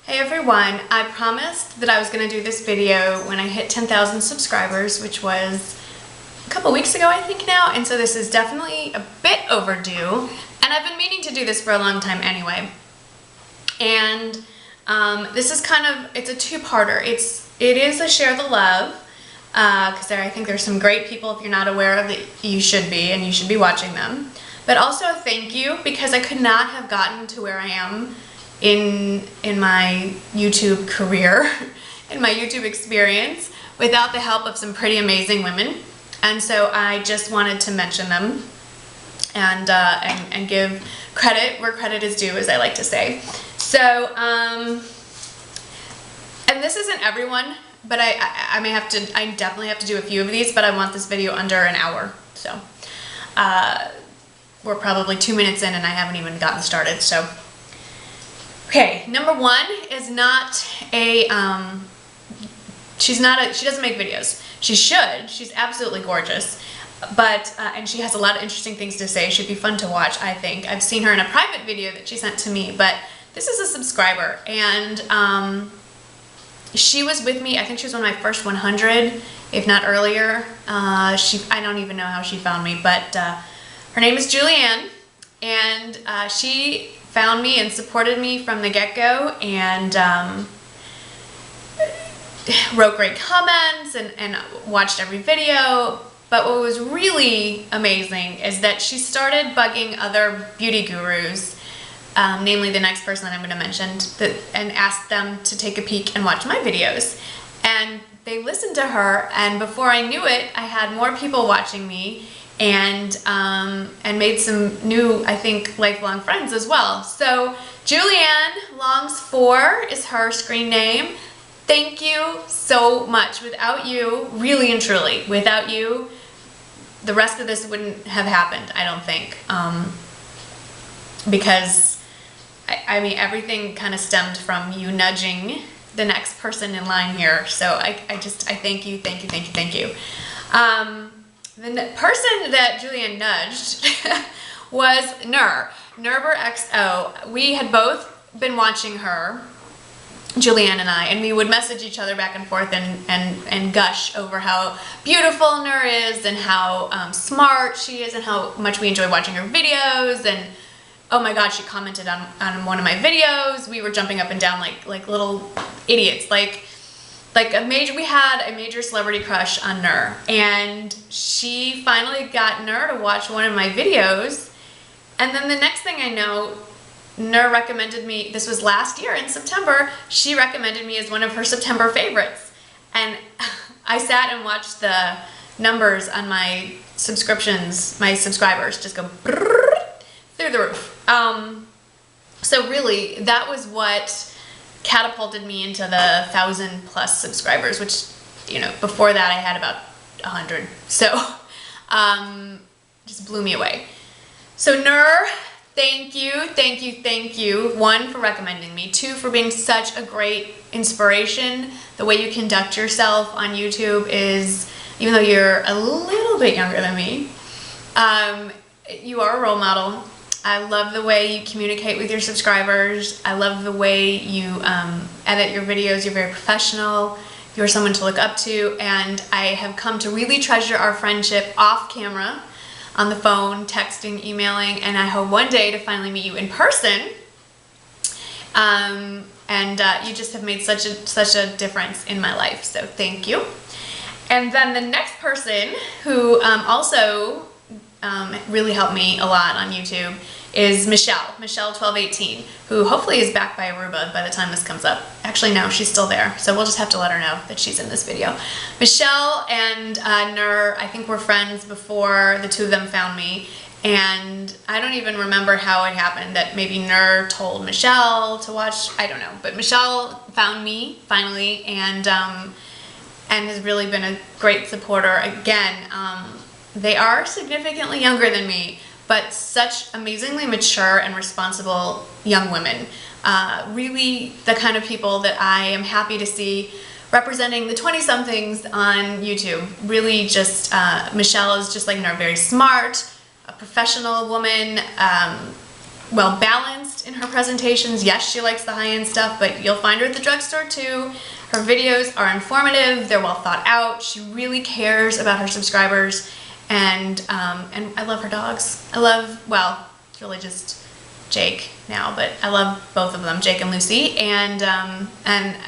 Hey everyone, I promised that I was going to do this video when I hit 10,000 subscribers, which was a couple weeks ago I think now, and so this is definitely a bit overdue, and I've been meaning to do this for a long time anyway. And this is it's a two-parter. It is a share the love, because I think there's some great people, if you're not aware of, that you should be, and you should be watching them. But also a thank you, because I could not have gotten to where I am in my YouTube career, in my YouTube experience, without the help of some pretty amazing women. And so I just wanted to mention them and give credit where credit is due, as I like to say. So, and this isn't everyone, but I definitely have to do a few of these, but I want this video under an hour. So, we're probably 2 minutes in and I haven't even gotten started, so. Okay, number one is not a, she doesn't make videos. She should. She's absolutely gorgeous. But, and she has a lot of interesting things to say. She'd be fun to watch, I think. I've seen her in a private video that she sent to me, but this is a subscriber. And she was with me, I think she was one of my first 100, if not earlier. I don't even know how she found me, but her name is Julianne. And she found me and supported me from the get-go, and wrote great comments and watched every video. But what was really amazing is that she started bugging other beauty gurus, namely the next person that I'm going to mention, and asked them to take a peek and watch my videos. And they listened to her, and before I knew it, I had more people watching me, and made some new, I think, lifelong friends as well. So Julianne Longs 4 is her screen name. Thank you so much. Without you, really and truly, without you, the rest of this wouldn't have happened, I don't think. Because, I mean, everything kind of stemmed from you nudging the next person in line here. So I thank you, thank you, thank you, thank you. The person that Julianne nudged was NurberXO. We had both been watching her, Julianne and I, and we would message each other back and forth and gush over how beautiful Nur is, and how smart she is, and how much we enjoy watching her videos. And oh my god, she commented on one of my videos. We were jumping up and down like little idiots. We had a major celebrity crush on Nur, and she finally got Nur to watch one of my videos, and then the next thing I know, Nur recommended me, this was last year in September, she recommended me as one of her September favorites, and I sat and watched the numbers on my subscriptions, my subscribers just go through the roof. So really, that was what catapulted me into the 1,000+ subscribers, which, you know, before that I had about 100. So, just blew me away. So Nur, thank you, thank you, thank you. 1, for recommending me. 2, for being such a great inspiration. The way you conduct yourself on YouTube is, even though you're a little bit younger than me, you are a role model. I love the way you communicate with your subscribers. I love the way you edit your videos. You're very professional. You're someone to look up to, and I have come to really treasure our friendship off camera, on the phone, texting, emailing, and I hope one day to finally meet you in person. You just have made such a difference in my life, so thank you. And then the next person who also really helped me a lot on YouTube is Michelle1218, who hopefully is back by Aruba by the time this comes up. Actually, no, she's still there, so we'll just have to let her know that she's in this video. Michelle and Nur, I think, were friends before the two of them found me, and I don't even remember how it happened, that maybe Nur told Michelle to watch, I don't know, but Michelle found me finally, and has really been a great supporter. Again, they are significantly younger than me, but such amazingly mature and responsible young women. Really the kind of people that I am happy to see representing the 20-somethings on YouTube. Really just, Michelle is just like Nur, very smart, a professional woman, well balanced in her presentations. Yes, she likes the high-end stuff, but you'll find her at the drugstore too. Her videos are informative, they're well thought out. She really cares about her subscribers, and I love her dogs. I love, well, it's really just Jake now, but I love both of them, Jake and Lucy. And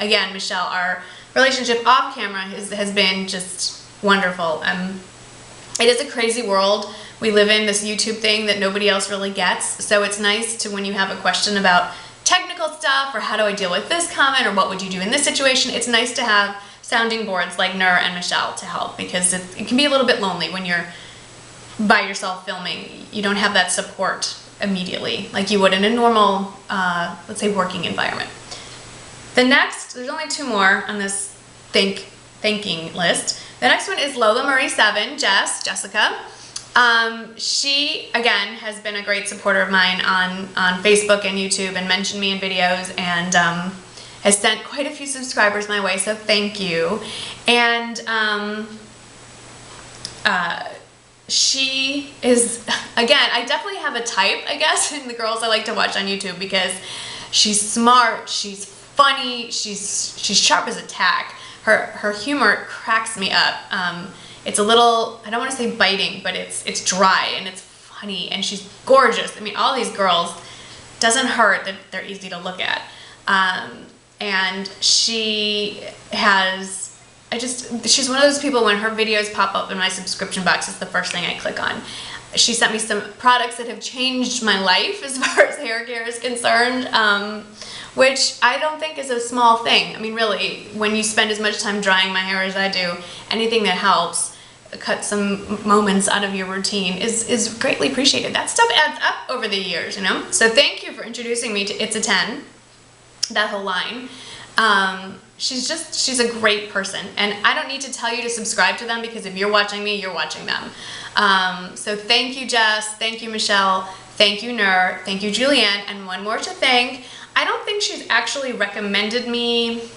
again, Michelle, our relationship off camera has been just wonderful. It is a crazy world we live in, this YouTube thing that nobody else really gets. So it's nice to, when you have a question about technical stuff, or how do I deal with this comment, or what would you do in this situation, it's nice to have sounding boards like Nur and Michelle to help, because it can be a little bit lonely when you're by yourself filming. You don't have that support immediately like you would in a normal, let's say, working environment. The next, there's only 2 more on this thanking list. The next one is Lola Murray 7, Jessica. She, again, has been a great supporter of mine on Facebook and YouTube, and mentioned me in videos, and has sent quite a few subscribers my way, so thank you. And she is, again, I definitely have a type, I guess, in the girls I like to watch on YouTube, because she's smart, she's funny, she's sharp as a tack. Her humor cracks me up. It's a little, I don't want to say biting, but it's dry and it's funny, and she's gorgeous. I mean, all these girls, doesn't hurt that they're easy to look at. And she has, she's one of those people, when her videos pop up in my subscription box, it's the first thing I click on. She sent me some products that have changed my life as far as hair care is concerned, which I don't think is a small thing. I mean, really, when you spend as much time drying my hair as I do, anything that helps cut some moments out of your routine is greatly appreciated. That stuff adds up over the years, you know? So thank you for introducing me to It's a 10, that whole line. She's a great person, and I don't need to tell you to subscribe to them, because if you're watching me, you're watching them. So thank you, Jess, thank you, Michelle, thank you, Nur, thank you, Julianne, and one more to thank. I don't think she's actually recommended me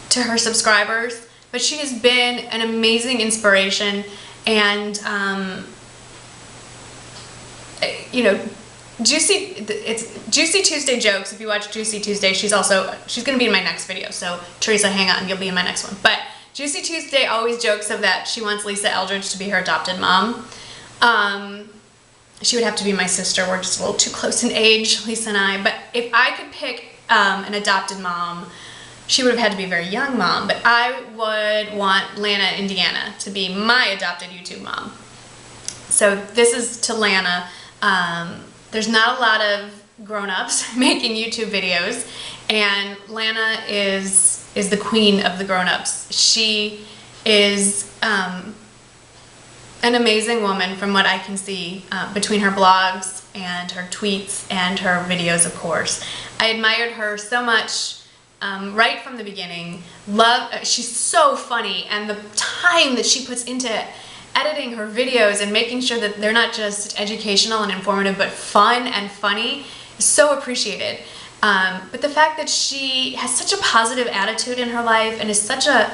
to her subscribers, but she has been an amazing inspiration, and you know, it's Juicy Tuesday jokes. If you watch Juicy Tuesday, she's gonna be in my next video, so Teresa, hang on, you'll be in my next one. But Juicy Tuesday always jokes of that she wants Lisa Eldridge to be her adopted mom. She would have to be my sister. We're just a little too close in age, Lisa and I. But if I could pick an adopted mom, she would have had to be a very young mom, but I would want Lana, Indiana, to be my adopted YouTube mom. So this is to Lana. There's not a lot of grown-ups making YouTube videos, and Lana is the queen of the grown-ups. She is an amazing woman from what I can see between her blogs and her tweets and her videos, of course. I admired her so much right from the beginning. She's so funny, and the time that she puts into editing her videos and making sure that they're not just educational and informative, but fun and funny is so appreciated. But the fact that she has such a positive attitude in her life and is such a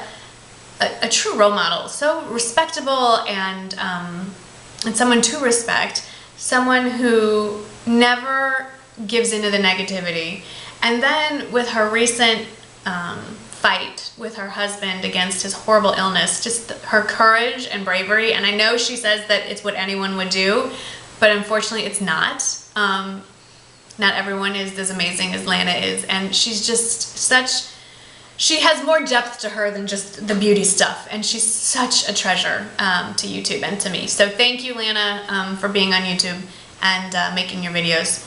true role model, so respectable, and someone to respect, someone who never gives into the negativity. And then with her recent fight with her husband against his horrible illness, just her courage and bravery. And I know she says that it's what anyone would do, but unfortunately it's not. Not everyone is as amazing as Lana is, and she's just she has more depth to her than just the beauty stuff, and she's such a treasure to YouTube and to me. So thank you, Lana, for being on YouTube and making your videos.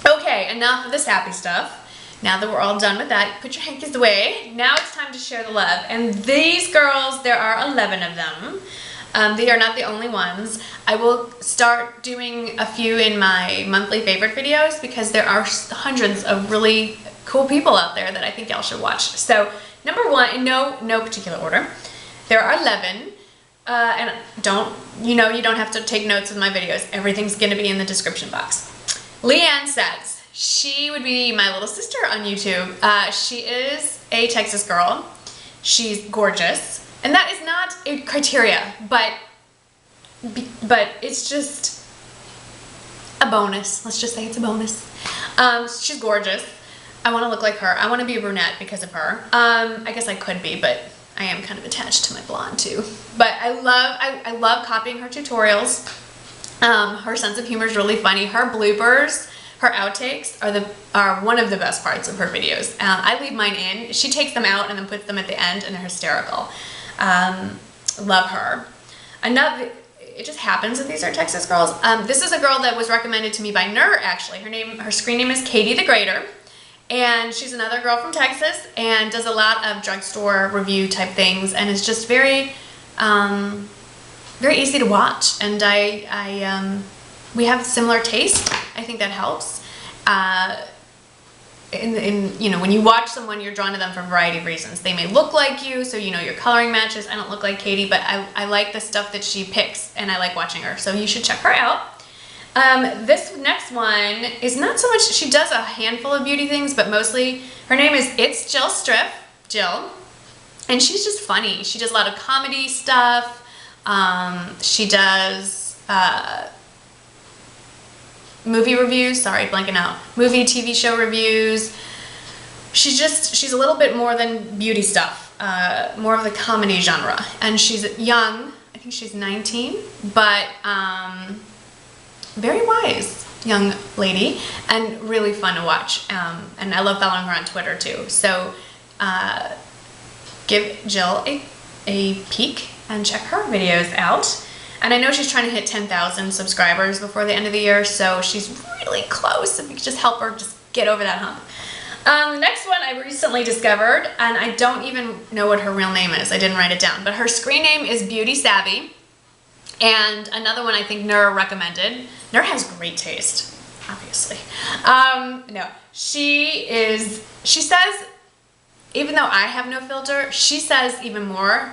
Okay, enough of this happy stuff. Now that we're all done with that, put your hankies away. Now it's time to share the love. And these girls, there are 11 of them. They are not the only ones. I will start doing a few in my monthly favorite videos, because there are hundreds of really cool people out there that I think y'all should watch. So number one, in no particular order, there are 11. And you don't have to take notes of my videos. Everything's gonna be in the description box. Leanne says she would be my little sister on YouTube. She is a Texas girl. She's gorgeous. And that is not a criteria, but it's just a bonus. Let's just say it's a bonus. She's gorgeous. I want to look like her. I want to be a brunette because of her. I guess I could be, but I am kind of attached to my blonde too. But I love copying her tutorials. Her sense of humor is really funny. Her bloopers, her outtakes are one of the best parts of her videos. I leave mine in. She takes them out and then puts them at the end, and they're hysterical. Love her. It just happens that these are Texas girls. This is a girl that was recommended to me by Nur, actually. Her screen name is Katie the Grater. And she's another girl from Texas and does a lot of drugstore review type things, and is just very, very easy to watch. And we have similar taste. I think that helps. You know, when you watch someone, you're drawn to them for a variety of reasons. They may look like you, so you know your coloring matches. I don't look like Katie, but I like the stuff that she picks, and I like watching her. So you should check her out. This next one is not so much, she does a handful of beauty things, but mostly her name is It's Jill Striff, Jill, and she's just funny. She does a lot of comedy stuff. She does movie reviews, sorry, blanking out, movie, TV show reviews. She's a little bit more than beauty stuff, more of the comedy genre, and she's young. I think she's 19, but very wise young lady and really fun to watch, and I love following her on Twitter too. So give Jill a peek and check her videos out. And I know she's trying to hit 10,000 subscribers before the end of the year, so she's really close. If you could just help her just get over that hump. The next one I recently discovered, and I don't even know what her real name is. I didn't write it down, but her screen name is Beauty Savvy. And another one I think Nur recommended. Nur has great taste, obviously. No, she says, even though I have no filter, she says even more.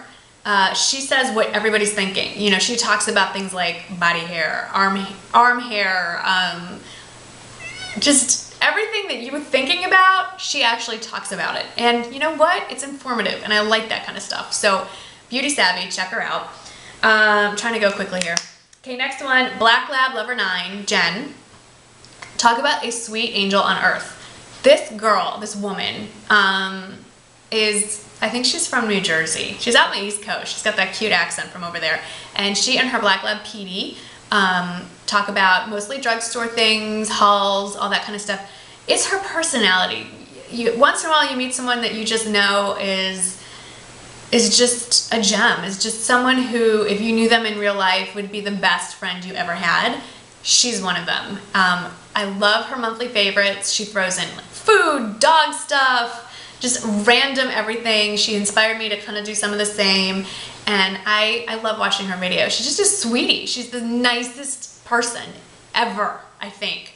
She says what everybody's thinking. You know, she talks about things like body hair, arm hair, just everything that you were thinking about, she actually talks about it. And you know what? It's informative, and I like that kind of stuff. So, Beauty Savvy, check her out. I'm trying to go quickly here. Okay, next one, Black Lab Lover 9, Jen. Talk about a sweet angel on earth. This girl, this woman, I think she's from New Jersey. She's out on the East Coast. She's got that cute accent from over there. And she and her Black Lab Petey talk about mostly drugstore things, hauls, all that kind of stuff. It's her personality. Once in a while you meet someone that you just know is just a gem. Is just someone who, if you knew them in real life, would be the best friend you ever had. She's one of them. I love her monthly favorites. She throws in like food, dog stuff, just random everything. She inspired me to kind of do some of the same, and I love watching her videos. She's just a sweetie. She's the nicest person ever, I think.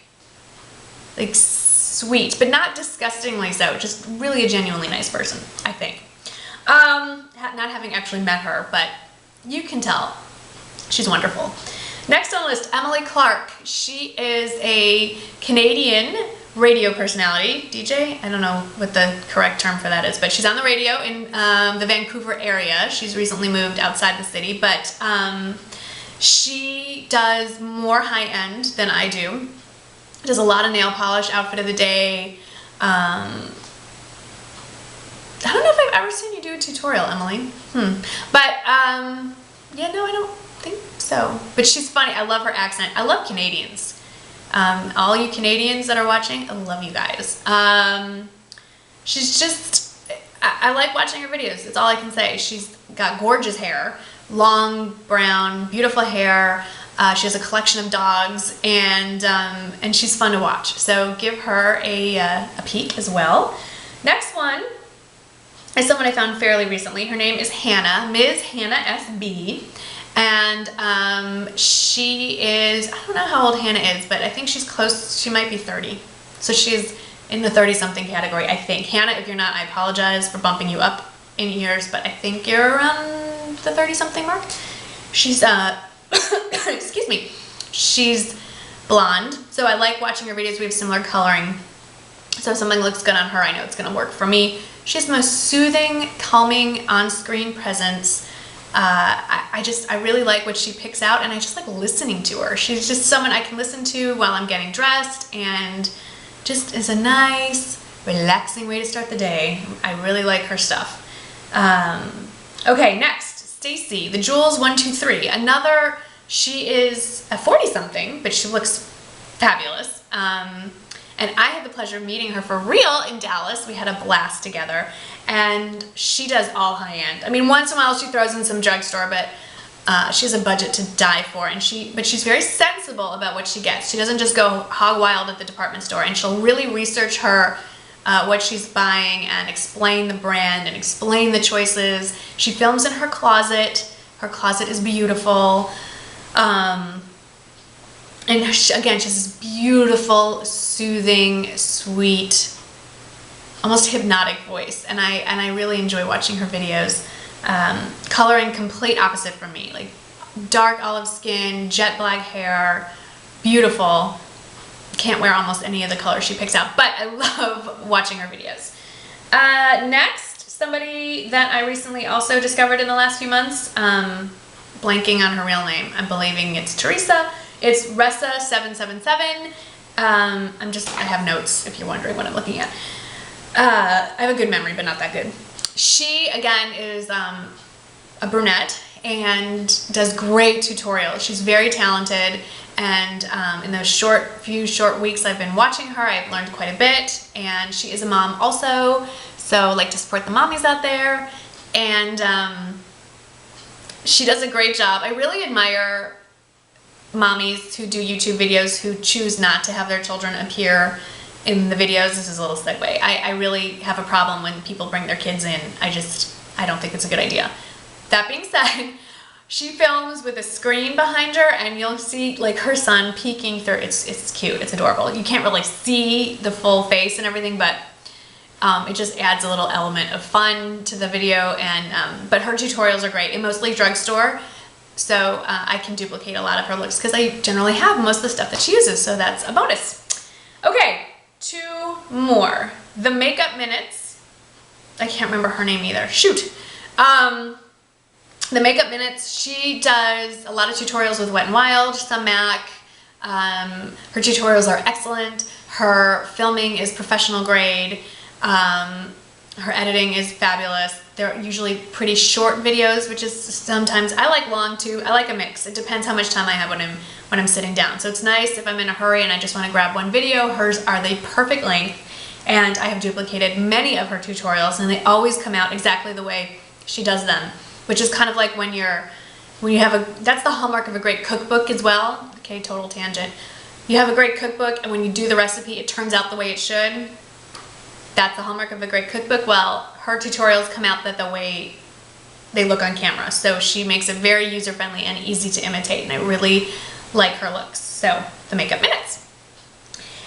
Like, sweet, but not disgustingly so. Just really a genuinely nice person, I think. Not having actually met her, but you can tell. She's wonderful. Next on the list, Emily Clark. She is a Canadian radio personality, DJ. I don't know what the correct term for that is, but she's on the radio in the Vancouver area. She's recently moved outside the city, but she does more high-end than I do. Does a lot of nail polish, outfit of the day. I don't know if I've ever seen you do a tutorial, Emily. But yeah, no, I don't think so. But she's funny. I love her accent. I love Canadians. All you Canadians that are watching, I love you guys. She's just, I like watching her videos. That's all I can say. She's got gorgeous hair, long, brown, beautiful hair. She has a collection of dogs, and she's fun to watch. So give her a peek as well. Next one is someone I found fairly recently. Her name is Hannah, Ms. Hannah SB. And she is, I don't know how old Hannah is, but I think she's close, she might be 30. So she's in the 30-something category, I think. Hannah, if you're not, I apologize for bumping you up in years, but I think you're around the 30-something mark. She's, excuse me, she's blonde. So I like watching her videos. We have similar coloring. So if something looks good on her, I know it's gonna work for me. She has the most soothing, calming, on-screen presence. I really like what she picks out, and I just like listening to her. She's just someone I can listen to while I'm getting dressed, and just is a nice, relaxing way to start the day. I really like her stuff. Okay, next, Stacy, the Jewels 123. Another, she is a 40-something, but she looks fabulous. And I had the pleasure of meeting her for real in Dallas. We had a blast together, and she does all high-end. I mean, once in a while she throws in some drugstore, but she has a budget to die for, and but she's very sensible about what she gets. She doesn't just go hog wild at the department store, and she'll really research what she's buying and explain the brand and explain the choices. She films in her closet. Her closet is beautiful. And again, she has this beautiful, soothing, sweet, almost hypnotic voice, and I really enjoy watching her videos. Coloring complete opposite from me, like dark olive skin, jet black hair, beautiful. Can't wear almost any of the colors she picks out, but I love watching her videos. Next, somebody that I recently also discovered in the last few months, blanking on her real name. I'm believing it's Teresa. It's Ressa777. I have notes if you're wondering what I'm looking at. I have a good memory, but not that good. She, again, is a brunette and does great tutorials. She's very talented, and in those few short weeks I've been watching her, I've learned quite a bit, and she is a mom also, so I like to support the mommies out there, and she does a great job. I really admire mommies who do YouTube videos who choose not to have their children appear in the videos. This is a little segue. I really have a problem when people bring their kids in. I don't think it's a good idea. That being said, she films with a screen behind her, and you'll see like her son peeking through. It's cute. It's adorable. You can't really see the full face and everything, but it just adds a little element of fun to the video. And but her tutorials are great. And mostly drugstore. So I can duplicate a lot of her looks because I generally have most of the stuff that she uses, so that's a bonus. Okay, 2 more. The Makeup Minutes. I can't remember her name either. Shoot. The Makeup Minutes, she does a lot of tutorials with Wet n Wild, some MAC. Her tutorials are excellent. Her filming is professional grade. Her editing is fabulous. They're usually pretty short videos, which is sometimes, I like long too. I like a mix. It depends how much time I have when I'm sitting down. So it's nice if I'm in a hurry and I just want to grab one video. Hers are the perfect length, and I have duplicated many of her tutorials, and they always come out exactly the way she does them, which is kind of like when you have that's the hallmark of a great cookbook as well. Okay, total tangent. You have a great cookbook, and when you do the recipe, it turns out the way it should. That's the hallmark of a great cookbook. Well, her tutorials come out the way they look on camera. So she makes it very user-friendly and easy to imitate, and I really like her looks. So, the Makeup Minutes.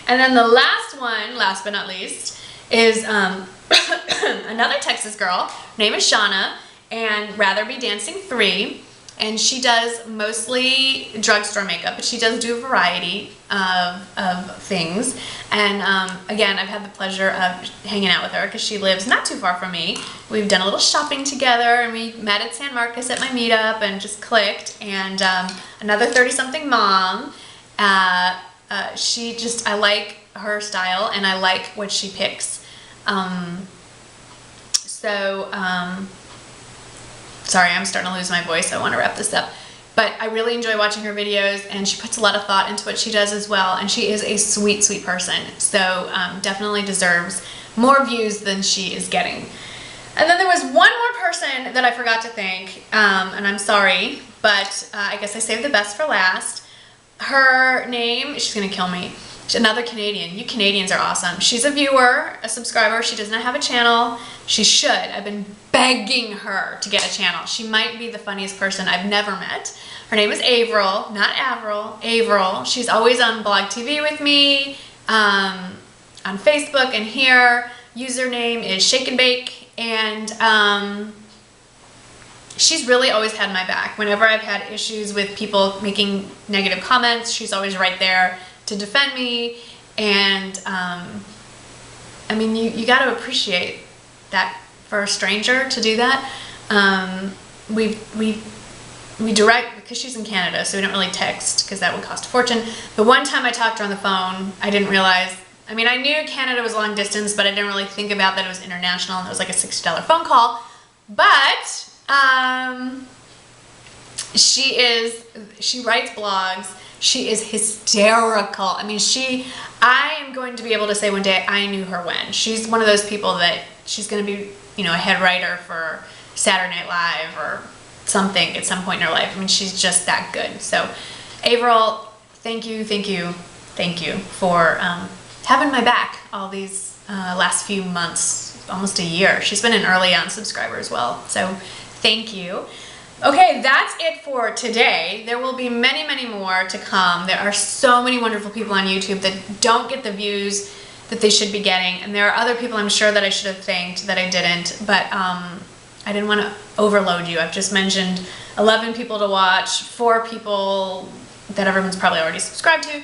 And then the last one, last but not least, is another Texas girl. Her name is Shauna, and Rather Be Dancing 3. And she does mostly drugstore makeup, but she does do a variety of things. And again, I've had the pleasure of hanging out with her because she lives not too far from me. We've done a little shopping together, and we met at San Marcos at my meetup and just clicked. And another 30-something mom. I like her style, and I like what she picks. Sorry, I'm starting to lose my voice. I want to wrap this up. But I really enjoy watching her videos, and she puts a lot of thought into what she does as well, and she is a sweet, sweet person. So definitely deserves more views than she is getting. And then there was one more person that I forgot to thank, and I'm sorry, but I guess I saved the best for last. Her name, she's going to kill me. She's another Canadian. You Canadians are awesome. She's a viewer, a subscriber. She does not have a channel. She should. I've been begging her to get a channel. She might be the funniest person I've never met. Her name is Averill, not Averill, Averill. She's always on Blog TV with me, on Facebook and here. Username is ShaykinBake, and she's really always had my back. Whenever I've had issues with people making negative comments, she's always right there to defend me. And I mean, you got to appreciate that for a stranger to do that. we direct, because she's in Canada, so we don't really text because that would cost a fortune. The one time I talked to her on the phone, I didn't realize, I mean, I knew Canada was long distance, but I didn't really think about that it was international and it was like a $60 phone call. But she writes blogs. She is hysterical. I mean, I am going to be able to say one day I knew her when. She's one of those people that she's going to be, you know, a head writer for Saturday Night Live or something at some point in her life. I mean, she's just that good. So, Averill, thank you for having my back all these last few months, almost a year. She's been an early on subscriber as well. So, thank you. Okay, that's it for today. There will be many, many more to come. There are so many wonderful people on YouTube that don't get the views that they should be getting, and there are other people I'm sure that I should have thanked that I didn't, but I didn't want to overload you. I've just mentioned 11 people to watch, 4 people that everyone's probably already subscribed to.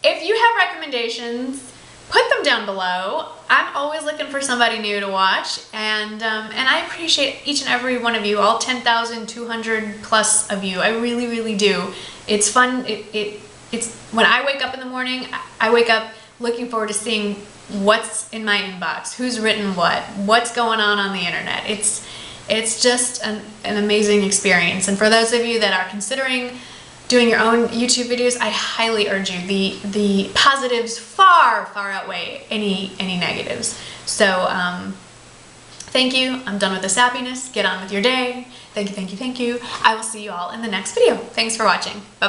If you have recommendations, put them down below. I'm always looking for somebody new to watch, and I appreciate each and every one of you, all 10,200 plus of you. I really, really do. It's fun. It's when I wake up in the morning, I wake up looking forward to seeing what's in my inbox, who's written what's going on the internet. It's just an amazing experience. And for those of you that are considering doing your own YouTube videos, I highly urge you. The positives far, far outweigh any negatives. So thank you. I'm done with this happiness. Get on with your day. Thank you. I will see you all in the next video. Thanks for watching. Bye-bye.